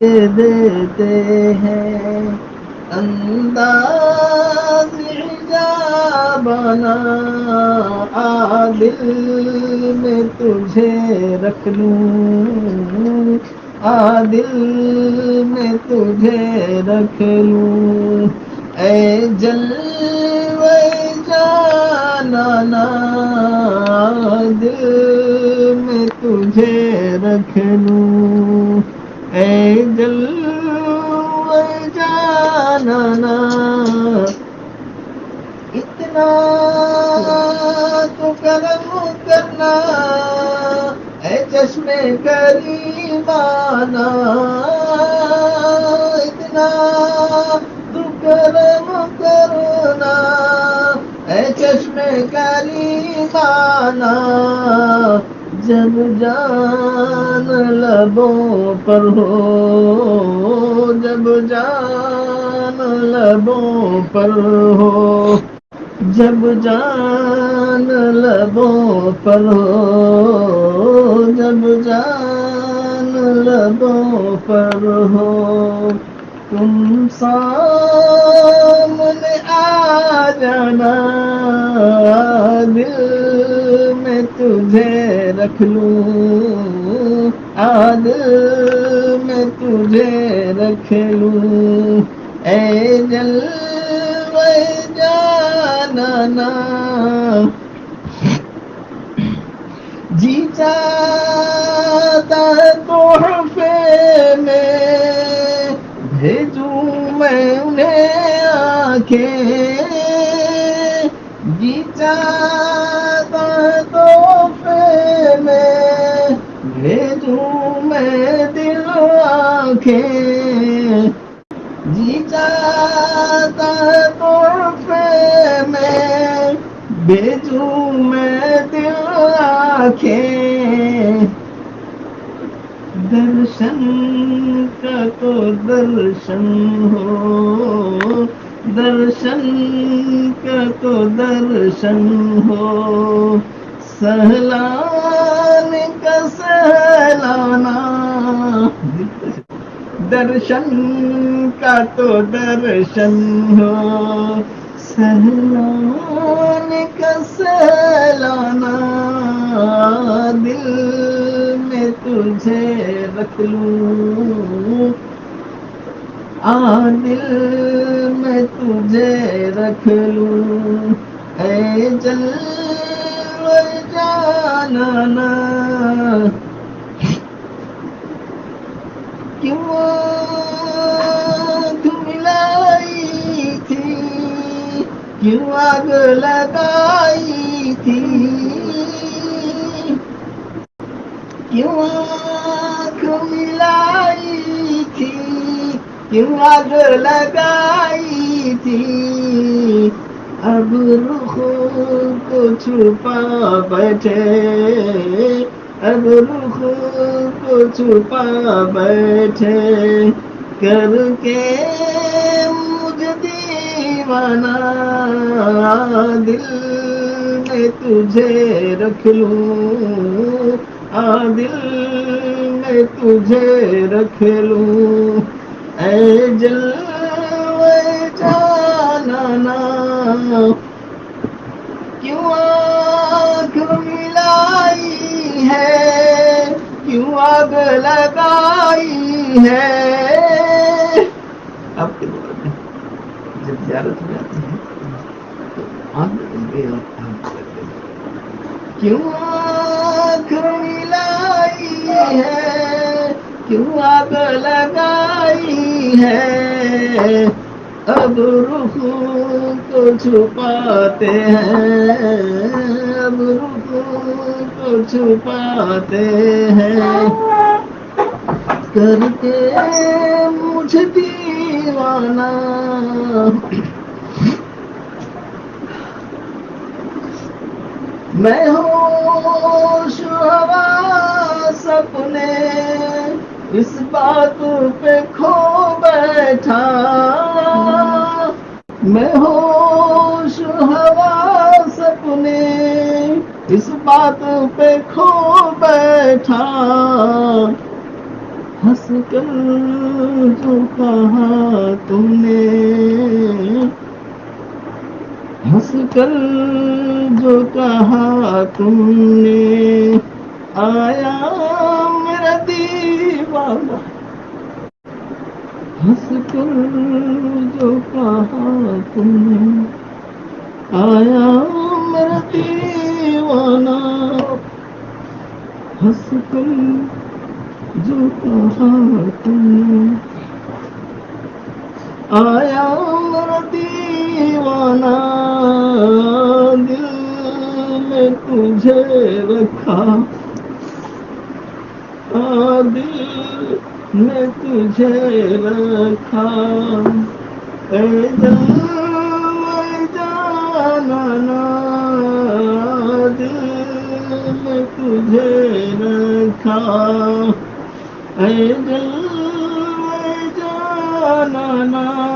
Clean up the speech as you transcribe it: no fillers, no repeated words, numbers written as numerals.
देते हैं। अंदाज़ हिजाबाना आ दिल में तुझे रख लूं, आ दिल में तुझे रख लूं। ऐ जलवे जानाना दिल में तुझे रख लूं। ऐ जलवे जानाना इतना तो करम करना, ऐ चश्मे करीमाना इतना तो करम करना, ऐ चश्मे करीमाना जब जान लबों पर हो, जब जान लबों पर हो, जब जान लबों पर हो, जब जान लबों पर हो, तुम सामने आ जाना दिल में तुझे रख लूं, आ दिल में तुझे रख लूं। ऐ जलवे जानाना जी चाहता है तोहफे में भेजूं मैं उन्हें आंखें, जी चाहता है तोहफे में भेजूं मैं दिल आंखें, जी चाहता है तोहफे में भेजूं मैं दिल आंखें। दर्शन का तो दर्शन हो, दर्शन का तो दर्शन हो, सहलाने का सहलाना दर्शन का तो दर्शन हो, सहलाने का सहलाना दिल में तुझे रख लूं, आ दिल में तुझे रख लूं। ऐ जलवे जानाना क्यों आँख मिलाई थी, क्यों आग लगाई थी, क्यों आँख मिलाई थी, क्यों आग लगाई थी। अब रुख को छुपा बैठे, अब रुख को छुपा बैठे करके मुझे दीवाना दिल में तुझे रख लूं, आ दिल में तुझे रख लूं। ऐ जलवे जानाना क्यों आँख मिलाई है, क्यों आग लगाई है। अब क्या बोल रहे हैं, जब ज़ियारत में आते हैं तो आँख बन गई और आँख लग गई। क्यों आँख मिलाई है, क्यों आग लगाई है। अब रुख को छुपाते हैं, अब रुख को छुपाते हैं करके मुझे दीवाना। मैं होश हवा सपने इस बात पे खो बैठा, मैं होश हवा सपने इस बात पे खो बैठा। हंस हंसकर जो कहा तुमने, हंसकर जो कहा तुमने, आया मेरा दीवाना, हंसकर जो कहा तुमने, आया मेरा दीवाना, हंसकर जो कहा तुमने, आया मेरा दीवाना, दिल में तुझे रखा, दिल में तुझे रखा, ऐ जाना, दिल में तुझे रखा, ऐ जाना,